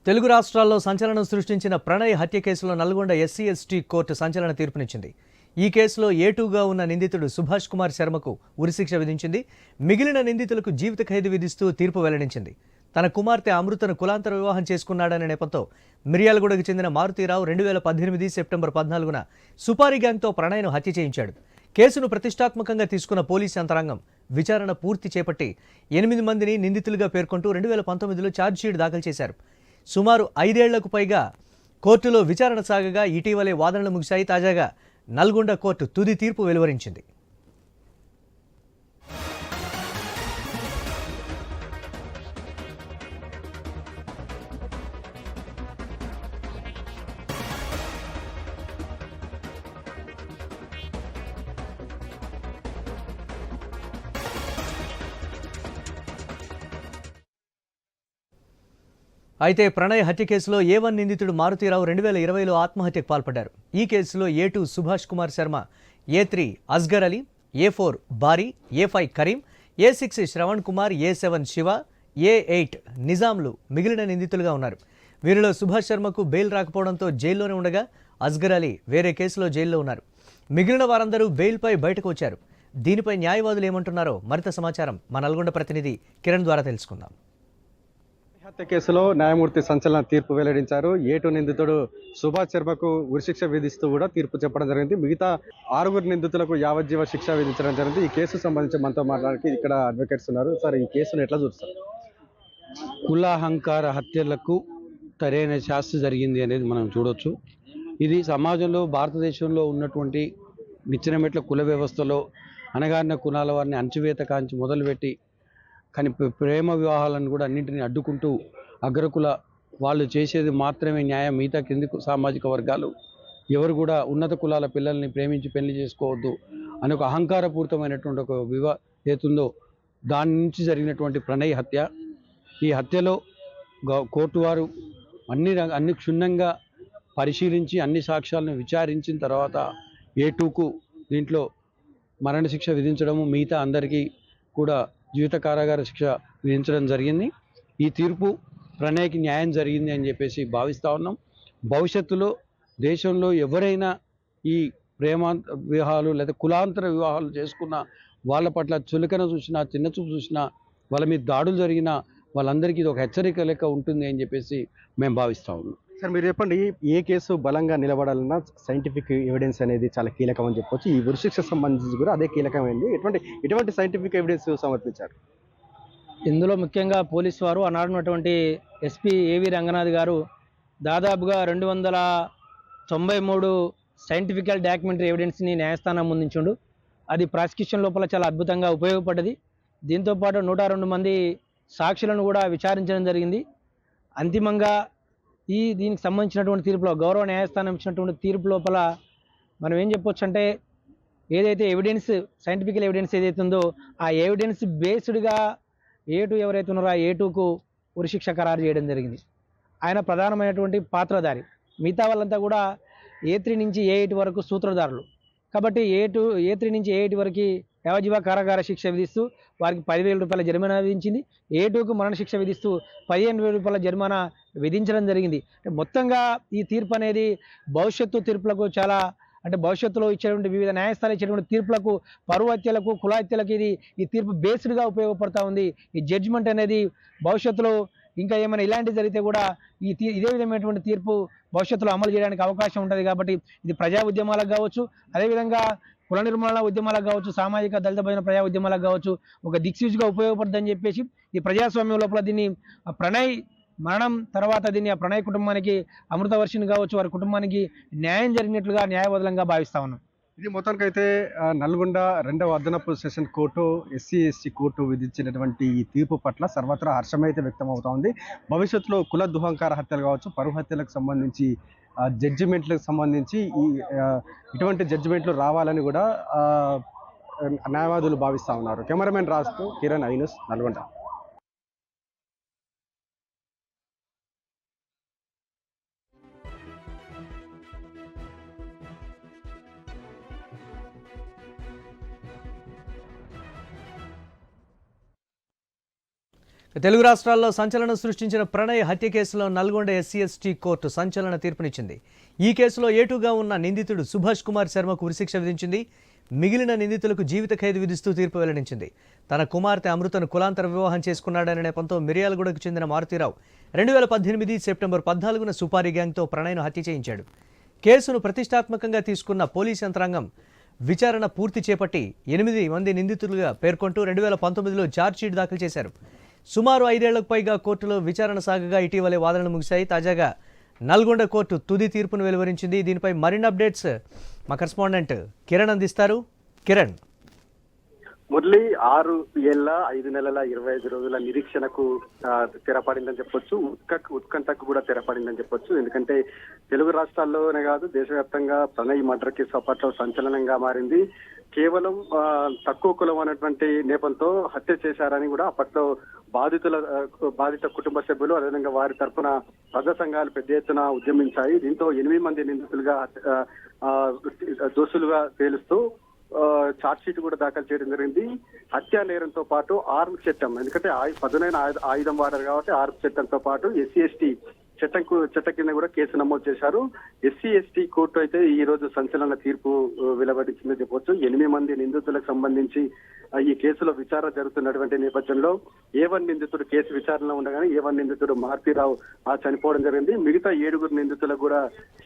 తెలుగు రాష్ట్రాల్లో సంచలనం సృష్టించిన ప్రణయ్ హత్య కేసులో నల్గొండ ఎస్సీ ఎస్టీ కోర్టు సంచలన తీర్పునిచ్చింది. ఈ కేసులో ఏటూగా ఉన్న నిందితుడు సుభాష్ కుమార్ శర్మకు ఉరిశిక్ష విధించింది. మిగిలిన నిందితులకు జీవిత ఖైదు విధిస్తూ తీర్పు వెల్లడించింది. తన కుమార్తె అమృతను కులాంతర వివాహం చేసుకున్నాడనే నెపంతో మిర్యాలగూడకు చెందిన మారుతీరావు 2018 సెప్టెంబర్ 14న సుపారీ గ్యాంగ్తో ప్రణయ్ను హత్య చేయించాడు. కేసును ప్రతిష్టాత్మకంగా తీసుకున్న పోలీసు యంత్రాంగం విచారణ పూర్తి చేపట్టి 8 మందిని నిందితులుగా పేర్కొంటూ 2019లో ఛార్జ్షీట్ దాఖలు చేశారు. సుమారు 5 ఏళ్లకు పైగా కోర్టులో విచారణ సాగగా ఇటీవలే వాదనలు ముగిశాయి. తాజాగా నల్గొండ కోర్టు తుది తీర్పు వెలువరించింది. అయితే ప్రణయ్ హత్య కేసులో A1 నిందితుడు మారుతీరావు 2020లో ఆత్మహత్యకు పాల్పడ్డారు. ఈ కేసులో A2 Subhash Kumar Sharma, A3 Asgar Ali, A4 బారీ, A5 Karim, A6 Shravan Kumar, A7 Shiva, A8 నిజాంలు మిగిలిన నిందితులుగా ఉన్నారు. వీరిలో సుభాష్ శర్మకు బెయిల్ రాకపోవడంతో జైల్లోనే ఉండగా అస్గర్ అలీ వేరే కేసులో జైల్లో ఉన్నారు. మిగిలిన వారందరూ బెయిల్పై బయటకు వచ్చారు. దీనిపై న్యాయవాదులు ఏమంటున్నారో మరింత సమాచారం మా నల్గొండ ప్రతినిధి కిరణ్ ద్వారా తెలుసుకుందాం. హత్య కేసులో న్యాయమూర్తి సంచలన తీర్పు వెల్లడించారు. ఏటు నిందితుడు సుభాష్ శర్మకు ఉరిశిక్ష విధిస్తూ కూడా తీర్పు చెప్పడం జరిగింది. మిగతా 6 నిందితులకు యావజ్జీవ శిక్ష విధించడం జరిగింది. ఈ కేసు సంబంధించి మనతో మాట్లాడడానికి ఇక్కడ అడ్వకేట్స్ ఉన్నారు. సార్, ఈ కేసును ఎట్లా చూస్తారు? కులాహంకార హత్యలకు సరైన శాస్తి జరిగింది అనేది మనం చూడొచ్చు. ఇది సమాజంలో భారతదేశంలో ఉన్నటువంటి నిచ్చెనమెట్ల కుల వ్యవస్థలో అణగారిన కులాల వారిని అణచివేత కాంచి మొదలుపెట్టి కానీ ప్రేమ వివాహాలను కూడా అన్నింటినీ అడ్డుకుంటూ అగ్రకుల వాళ్ళు చేసేది మాత్రమే న్యాయం, మిగతా కింది సామాజిక వర్గాలు ఎవరు కూడా ఉన్నత కులాల పిల్లల్ని ప్రేమించి పెళ్లి చేసుకోవద్దు అని ఒక అహంకారపూరితమైనటువంటి ఒక ఏతుందో దాని నుంచి జరిగినటువంటి ప్రణయ్ హత్య. ఈ హత్యలో కోర్టు వారు అన్ని క్షుణ్ణంగా పరిశీలించి అన్ని సాక్ష్యాలను విచారించిన తర్వాత A2కు దీంట్లో మరణశిక్ష విధించడము, మిగతా అందరికీ కూడా జీవిత కారాగార శిక్ష విధించడం జరిగింది. ఈ తీర్పు ప్రణయ్కి న్యాయం జరిగింది అని చెప్పేసి భావిస్తూ ఉన్నాం. భవిష్యత్తులో దేశంలో ఎవరైనా ఈ ప్రేమ వివాహాలు లేదా కులాంతర వివాహాలు చేసుకున్న వాళ్ళ పట్ల చులకన చూసినా, చిన్నచూపు చూసినా, వాళ్ళ మీద దాడులు జరిగినా వాళ్ళందరికీ ఇది ఒక హెచ్చరిక లెక్క ఉంటుంది అని చెప్పేసి మేము భావిస్తూ ఉన్నాం. సార్, మీరు చెప్పండి, ఏ కేసు బలంగా నిలబడాలన్నా సైంటిఫిక్ ఎవిడెన్స్ అనేది చాలా కీలకం అని చెప్పొచ్చు. ఈ ఉరిశిక్ష సంబంధించి కూడా అదే కీలకమైంది. ఎటువంటి సైంటిఫిక్ ఎవిడెన్స్ సమర్పించారు? ఇందులో ముఖ్యంగా పోలీసు వారు అనాడున్నటువంటి ఎస్పీ ఏవి రంగనాథ్ గారు దాదాపుగా 293 సైంటిఫికల్ డాక్యుమెంటరీ ఎవిడెన్స్ని న్యాయస్థానం ముందుంచుండు. అది ప్రాసిక్యూషన్ లోపల చాలా అద్భుతంగా ఉపయోగపడ్డది. దీంతోపాటు 102 మంది సాక్షులను కూడా విచారించడం జరిగింది. అంతిమంగా దీనికి సంబంధించినటువంటి తీర్పులో గౌరవ న్యాయస్థానం ఇచ్చినటువంటి తీర్పు లోపల మనం ఏం చెప్పొచ్చు అంటే, ఏదైతే ఎవిడెన్స్ సైంటిఫికల్ ఎవిడెన్స్ ఏదైతే ఉందో ఆ ఎవిడెన్స్ బేస్డ్గా A2 ఎవరైతే ఉన్నారో ఆ A2కు ఉరిశిక్ష ఖరారు చేయడం జరిగింది. ఆయన ప్రధానమైనటువంటి పాత్రధారి. మిగతా వాళ్ళంతా కూడా A3 నుంచి A8 వరకు సూత్రధారులు. కాబట్టి A3 నుంచి A8 వరకు యావజ్జీవ కారాగార శిక్ష విధిస్తూ వారికి 10,000 రూపాయల జరిమానా విధించింది. A2కు మరణశిక్ష విధిస్తూ 15,000 రూపాయల జరిమానా విధించడం జరిగింది. మొత్తంగా ఈ తీర్పు అనేది భవిష్యత్తు తీర్పులకు చాలా భవిష్యత్తులో ఇచ్చేటువంటి వివిధ న్యాయస్థానాలు ఇచ్చేటువంటి తీర్పులకు, పరువు హత్యలకు, కుల హత్యలకు ఈ తీర్పు బేస్డ్గా ఉపయోగపడతా ఉంది. ఈ జడ్జిమెంట్ అనేది భవిష్యత్తులో ఇంకా ఏమైనా ఇలాంటివి జరిగితే కూడా ఇదే విధమైనటువంటి తీర్పు భవిష్యత్తులో అమలు చేయడానికి అవకాశం ఉంటుంది. కాబట్టి ఇది ప్రజా ఉద్యమాలకు కావచ్చు, అదేవిధంగా కుల నిర్మూలన ఉద్యమాలకు కావచ్చు, సామాజిక దళిత భజన ప్రజా ఉద్యమాలకు కావచ్చు ఒక దిక్సూచిగా ఉపయోగపడుతుందని చెప్పేసి ఈ ప్రజాస్వామ్యం లోపల దీన్ని ప్రణయ్ మరణం తర్వాత దీన్ని ఆ ప్రణయ్ కుటుంబానికి, అమృతవర్షిని కావచ్చు వారి కుటుంబానికి న్యాయం జరిగినట్లుగా న్యాయవాదులంగా భావిస్తా ఉన్నాం. ఇది మొత్తానికైతే నల్గొండ 2వ అదనపు session court SC ST court విధించినటువంటి ఈ తీర్పు పట్ల సర్వత్రా హర్షమైతే వ్యక్తం అవుతా ఉంది. భవిష్యత్తులో కుల దుహంకార హత్యలు కావచ్చు, పరువు హత్యలకు సంబంధించి జడ్జిమెంట్లకు సంబంధించి ఇటువంటి జడ్జిమెంట్లు రావాలని కూడా న్యాయవాదులు భావిస్తూ ఉన్నారు. కెమెరామెన్ రాజుతో కిరణ్, ఐ న్యూస్, నల్గొండ. తెలుగు రాష్ట్రాల్లో సంచలనం సృష్టించిన ప్రణయ్ హత్య కేసులో నల్గొండ ఎస్సీ/ఎస్టీ కోర్టు సంచలన తీర్పునిచ్చింది. ఈ కేసులో ఏటుగా ఉన్న నిందితుడు సుభాష్ కుమార్ శర్మకు ఉరిశిక్ష విధించింది. మిగిలిన నిందితులకు జీవిత ఖైదు విధిస్తూ తీర్పు వెల్లడించింది. తన కుమార్తె అమృతను కులాంతర వివాహం చేసుకున్నాడనే నెపంతో మిర్యాలగూడకు చెందిన మారుతీరావు 2018 సెప్టెంబర్ 14న సుపారీ గ్యాంగ్తో ప్రణయ్ను హత్య చేయించాడు. కేసును ప్రతిష్టాత్మకంగా తీసుకున్న పోలీస్ యంత్రాంగం విచారణ పూర్తి చేపట్టి 8 మంది నిందితులుగా పేర్కొంటూ 2019లో ఛార్జ్షీట్ దాఖలు చేశారు. సుమారు 5 ఏళ్లకు పైగా కోర్టులో విచారణ సాగగా ఇటీవలే వాదనలు ముగిశాయి. తాజాగా నల్గొండ కోర్టు తుది తీర్పును వెలువరించింది. దీనిపై మరిన్ని అప్డేట్స్ మా కరెస్పాండెంట్ కిరణ్ అందిస్తారు. కిరణ్, మురళి 6 ఏళ్ల 5 నెలల 25 రోజుల నిరీక్షణకు తెరపడిందని చెప్పొచ్చు. ఉత్కంఠకు కూడా తెరపడిందని చెప్పొచ్చు. ఎందుకంటే తెలుగు రాష్ట్రాల్లోనే కాదు దేశవ్యాప్తంగా ప్రణయ్ మర్డర్ కేసు అప్పట్లో సంచలనంగా మారింది. కేవలం తక్కువ కులం అనేటువంటి నేపంతో హత్య చేశారని కూడా అప్పట్లో బాధిత కుటుంబ సభ్యులు అదేవిధంగా వారి తరఫున ప్రజా సంఘాలు పెద్ద ఎత్తున ఉద్యమించాయి. దీంతో 8 మంది నిందితులుగా దోషులుగా తేలుస్తూ ఛార్జ్షీట్ కూడా దాఖలు చేయడం జరిగింది. హత్యా నేరంతో పాటు ఆర్మ్స్ చట్టం, ఎందుకంటే పదునైన ఆయుధం వాడారు కాబట్టి ఆర్మ్స్ చట్టంతో పాటు ఎస్సీ/ఎస్టీ చట్టం కింద కూడా కేసు నమోదు చేశారు. ఎస్సీ/ఎస్టీ కోర్టు అయితే ఈ రోజు సంచలన తీర్పు వెలువడించిందని చెప్పొచ్చు. 8 మంది నిందితులకు సంబంధించి ఈ కేసులో విచారణ జరుగుతున్నటువంటి నేపథ్యంలో A1 నిందితుడు కేసు విచారణలో ఉండగానే A1 నిందితుడు మారుతీరావు చనిపోవడం జరిగింది. మిగతా 7 నిందితులకు కూడా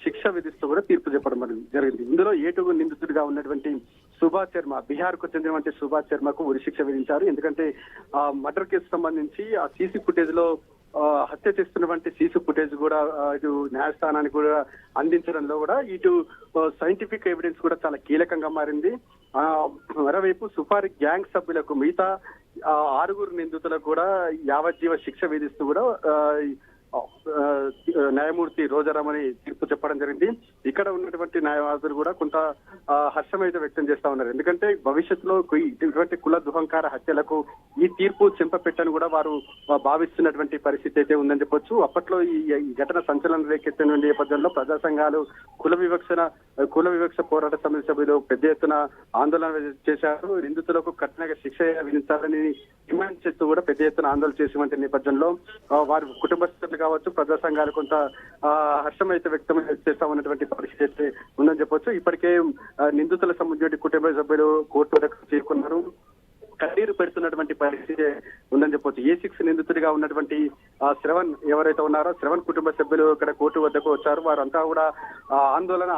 శిక్ష విధిస్తూ కూడా తీర్పు చెప్పడం జరిగింది. ఇందులో 7 నిందితుడిగా ఉన్నటువంటి సుభాష్ శర్మ, బీహార్ కు చెందినటువంటి సుభాష్ శర్మకు ఉరిశిక్ష విధించారు. ఎందుకంటే మర్డర్ కేసు సంబంధించి ఆ సీసీ ఫుటేజ్ లో హత్య చేస్తున్నటువంటి సీసీ ఫుటేజ్ కూడా ఇటు న్యాయస్థానానికి కూడా అందించడంలో కూడా ఇటు సైంటిఫిక్ ఎవిడెన్స్ కూడా చాలా కీలకంగా మారింది. మరోవైపు సుపారీ గ్యాంగ్ సభ్యులకు మిగతా 6 నిందితులకు కూడా యావజ్జీవ శిక్ష విధిస్తూ కూడా న్యాయమూర్తి రోజారామని తీర్పు చెప్పడం జరిగింది. ఇక్కడ ఉన్నటువంటి న్యాయవాదులు కూడా కొంత హర్షం అయితే వ్యక్తం చేస్తా ఉన్నారు. ఎందుకంటే భవిష్యత్తులో ఇటువంటి కుల దుహంకార హత్యలకు ఈ తీర్పు చెంపపెట్టని కూడా వారు భావిస్తున్నటువంటి పరిస్థితి అయితే ఉందని చెప్పొచ్చు. అప్పట్లో ఈ ఘటన సంచలనం రేకెత్తిన నేపథ్యంలో ప్రజా సంఘాలు కుల వివక్ష పోరాట సమితి సభ్యులు పెద్ద ఎత్తున ఆందోళన చేశారు. నిందితులకు కఠినంగా శిక్ష విధించాలని డిమాండ్ చేస్తూ కూడా పెద్ద ఎత్తున ఆందోళన చేసినటువంటి నేపథ్యంలో వారి కుటుంబ కావచ్చు ప్రజా సంఘాలు కొంత హర్షం అయితే వ్యక్తం చేస్తా ఉన్నటువంటి పరిస్థితి అయితే ఉందని చెప్పొచ్చు. ఇప్పటికే నిందితుల సంబంధించిన కుటుంబ సభ్యులు కోర్టు వద్దకు చేరుకున్నారు. కన్నీరు పెడుతున్నటువంటి పరిస్థితి ఉందని చెప్పొచ్చు. A6 నిందితుడిగా ఉన్నటువంటి శ్రవణ్ ఎవరైతే ఉన్నారో శ్రవణ్ కుటుంబ సభ్యులు ఇక్కడ కోర్టు వద్దకు వచ్చారు. వారంతా కూడా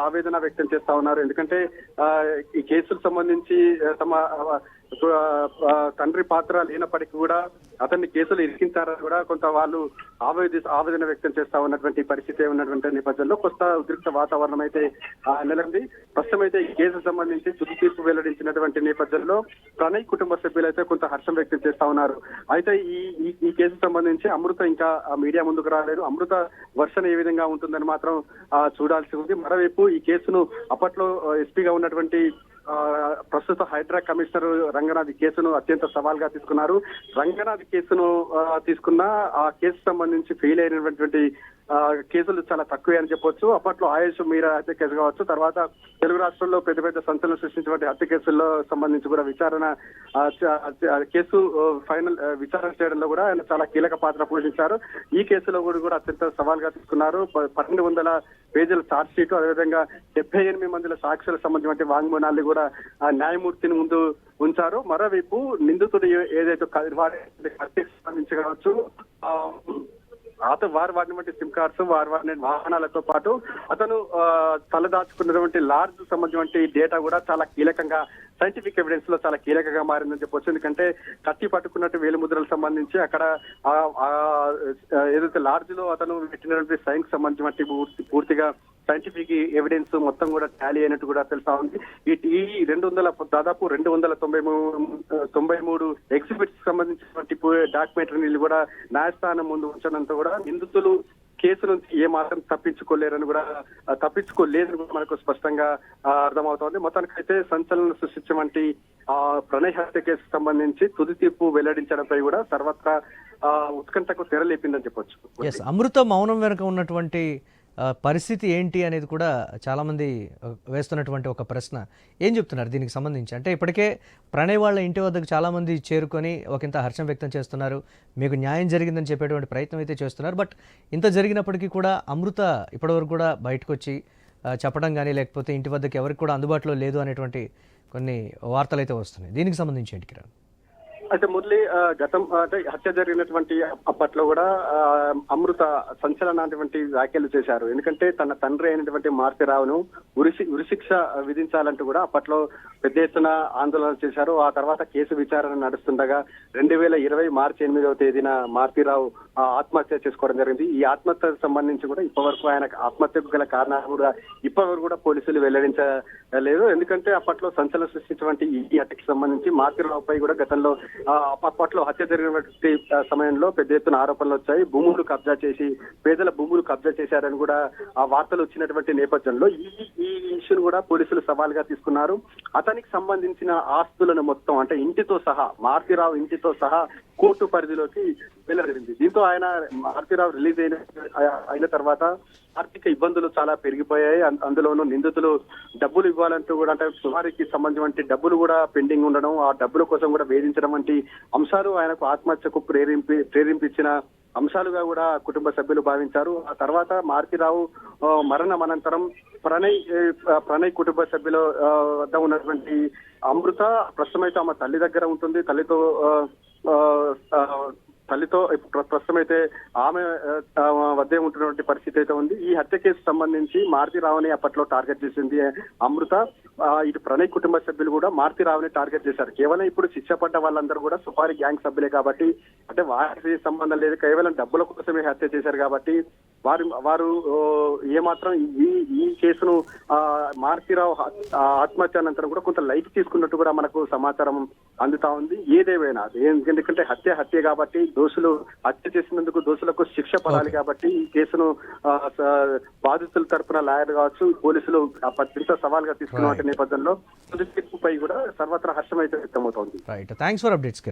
ఆవేదన వ్యక్తం చేస్తా ఉన్నారు. ఎందుకంటే ఈ కేసుకు సంబంధించి తమ తండ్రి పాత్ర లేనప్పటికీ కూడా అతన్ని కేసులు ఇరికించారని కూడా కొంత వాళ్ళు ఆవేదన వ్యక్తం చేస్తా ఉన్నటువంటి పరిస్థితి ఉన్నటువంటి నేపథ్యంలో కొత్త ఉద్రిక్త వాతావరణం అయితే నెలకొంది. ప్రస్తుతం అయితే ఈ కేసుకు సంబంధించి తుది తీర్పు వెల్లడించినటువంటి నేపథ్యంలో ప్రణయ్ కుటుంబ సభ్యులైతే కొంత హర్షం వ్యక్తం చేస్తా ఉన్నారు. అయితే ఈ కేసుకు సంబంధించి అమృత ఇంకా మీడియా ముందుకు రాలేదు. అమృత వర్షన్ ఏ విధంగా ఉంటుందని మాత్రం చూడాల్సి ఉంది. మరోవైపు ఈ కేసును అప్పట్లో ఎస్పీగా ఉన్నటువంటి ప్రస్తుత హైడ్రా కమిషనర్ రంగనాథ్ కేసును అత్యంత సవాల్గా తీసుకున్నారు. రంగనాథ్ కేసును తీసుకున్న ఆ కేసు సంబంధించి ఫెయిల్ అయినటువంటి కేసులు చాలా తక్కువే అని చెప్పొచ్చు. అప్పట్లో ఆయుష్ మీరా హత్య కేసు కావచ్చు, తర్వాత తెలుగు రాష్ట్రాల్లో పెద్ద సంచలనం సృష్టించినటువంటి హత్య కేసుల్లో సంబంధించి కూడా కేసు ఫైనల్ విచారణ చేయడంలో కూడా ఆయన చాలా కీలక పాత్ర పోషించారు. ఈ కేసులో కూడా అత్యంత సవాల్గా తీసుకున్నారు. 1200 పేజీల ఛార్జ్ షీట్, అదేవిధంగా 78 మంది సాక్షులకు సంబంధించిన వాంగ్మూలాన్ని కూడా న్యాయమూర్తిని ముందు ఉంచారు. మరోవైపు నిందితుడు ఏదైతే హత్యకు సంబంధించి కావచ్చు వారు వాడినటువంటి సిమ్ కార్డ్స్, వారు వాడిన వాహనాలతో పాటు అతను తలదాచుకున్నటువంటి లార్జ్ సంబంధించిన డేటా కూడా చాలా కీలకంగా సైంటిఫిక్ ఎవిడెన్స్ లో చాలా కీలకంగా మారిందని చెప్పొచ్చు. ఎందుకంటే కత్తి పట్టుకున్నట్టు వేలిముద్రలకు సంబంధించి అక్కడ ఏదైతే లార్జ్ లో అతను పెట్టినటువంటి సైన్స్ సంబంధించిన పూర్తిగా సైంటిఫిక్ ఎవిడెన్స్ మొత్తం కూడా టాలీ అయినట్టు కూడా తెలుసా ఉంది. ఈ దాదాపు 293 ఎగ్జిబిట్స్ సంబంధించినటువంటి డాక్యుమెంటరీలు కూడా న్యాయస్థానం ముందు ఉంచడంతో కూడా నిందితులు కేసు నుంచి ఏ మాత్రం తప్పించుకోలేదని కూడా మనకు స్పష్టంగా అర్థమవుతోంది. మొత్తానికైతే సంచలనం సృష్టించమంటి ప్రణయ్ హత్య కేసు సంబంధించి తుది తీర్పు వెల్లడించడంపై కూడా సర్వత్రా ఉత్కంఠకు తెరలేపిందని చెప్పొచ్చు. అమృత మౌనం వెనుక ఉన్నటువంటి పరిస్థితి ఏంటి అనేది కూడా చాలామంది వేస్తున్నటువంటి ఒక ప్రశ్న. ఏం చెప్తున్నారు దీనికి సంబంధించి? అంటే ఇప్పటికే ప్రణయ్ వాళ్ళ ఇంటి వద్దకు చాలామంది చేరుకొని ఒకంత హర్షం వ్యక్తం చేస్తున్నారు, మీకు న్యాయం జరిగిందని చెప్పేటువంటి ప్రయత్నం అయితే చేస్తున్నారు. బట్ ఇంత జరిగినప్పటికీ కూడా అమృత ఇప్పటివరకు కూడా బయటకు వచ్చి చెప్పడం కానీ, లేకపోతే ఇంటి వద్దకు ఎవరికి కూడా అందుబాటులో లేదు అనేటువంటి కొన్ని వార్తలు అయితే వస్తున్నాయి. దీనికి సంబంధించి ఏంటి కిరణ్? అయితే మురళి గతం అంటే హత్య జరిగినటువంటి అప్పట్లో కూడా అమృత సంచలనటువంటి వ్యాఖ్యలు చేశారు. ఎందుకంటే తన తండ్రి అయినటువంటి మారుతిరావును ఉరిశిక్ష విధించాలంటూ కూడా అప్పట్లో పెద్ద ఎత్తున ఆందోళన చేశారు. ఆ తర్వాత కేసు విచారణ నడుస్తుండగా 2020 మార్చి 8వ తేదీన మారుతిరావు ఆత్మహత్య చేసుకోవడం జరిగింది. ఈ ఆత్మహత్యకు సంబంధించి కూడా ఇప్పటివరకు ఆయన ఆత్మహత్యకు గల కారణాలు కూడా ఇప్పటివరకు కూడా పోలీసులు వెల్లడించలేదు. ఎందుకంటే అప్పట్లో సంచలనం సృష్టించినటువంటి ఈ హత్యకు సంబంధించి మారుతిరావుపై కూడా గతంలో అప్పట్లో హత్య జరిగినటువంటి సమయంలో పెద్ద ఎత్తున ఆరోపణలు వచ్చాయి. భూములు కబ్జా చేసి పేదల భూములు కబ్జా చేశారని కూడా ఆ వార్తలు వచ్చినటువంటి నేపథ్యంలో ఈ ఇష్యూను కూడా పోలీసులు సవాల్గా తీసుకున్నారు. అతనికి సంబంధించిన ఆస్తులను మొత్తం అంటే ఇంటితో సహా మారుతిరావు ఇంటితో సహా కోర్టు పరిధిలోకి వెళ్ళగలిగింది. దీంతో ఆయన మారుతిరావు రిలీజ్ అయిన తర్వాత ఆర్థిక ఇబ్బందులు చాలా పెరిగిపోయాయి. అందులోనూ నిందితులు డబ్బులు ఇవ్వాలంటూ కూడా అంటే సుమారికి సంబంధించిన డబ్బులు కూడా పెండింగ్ ఉండడం, ఆ డబ్బుల కోసం కూడా వేధించడం వంటి అంశాలు ఆయనకు ఆత్మహత్యకు ప్రేరేపించిన అంశాలుగా కూడా కుటుంబ సభ్యులు భావించారు. ఆ తర్వాత మారుతిరావు మరణం అనంతరం ప్రణయ్ కుటుంబ సభ్యుల వద్ద ఉన్నటువంటి అమృత ప్రస్తుతం అయితే ఆమె తల్లి దగ్గర ఉంటుంది. తల్లితో ప్రస్తుతం అయితే ఆమె వద్దే ఉంటున్నటువంటి పరిస్థితి అయితే ఉంది. ఈ హత్య కేసు సంబంధించి మారుతిరావుని అప్పట్లో టార్గెట్ చేసింది అమృత. ఇటు ప్రణయ్ కుటుంబ సభ్యులు కూడా మారుతిరావుని టార్గెట్ చేశారు. కేవలం ఇప్పుడు శిక్ష పడ్డ వాళ్ళందరూ కూడా సుపారీ గ్యాంగ్ సభ్యులే కాబట్టి అంటే వారికి సంబంధం లేదు, కేవలం డబ్బుల కోసమే హత్య చేశారు కాబట్టి వారు ఏమాత్రం ఈ కేసును మారుతిరావు ఆత్మహత్య అనంతరం కూడా కొంత లైట్ తీసుకున్నట్టు కూడా మనకు సమాచారం అందుతా ఉంది. ఏదేమైనా ఎందుకంటే హత్య కాబట్టి దోషులు హత్య చేసినందుకు దోషులకు శిక్ష పడాలి కాబట్టి ఈ కేసును బాధితుల తరపున లాయర్ కావచ్చు పోలీసులు ఇంత సవాల్గా తీసుకున్న నేపథ్యంలో తీర్పుపై కూడా సర్వత్రా హర్షం అయితే వ్యక్తమవుతోంది. Right, thanks for updates.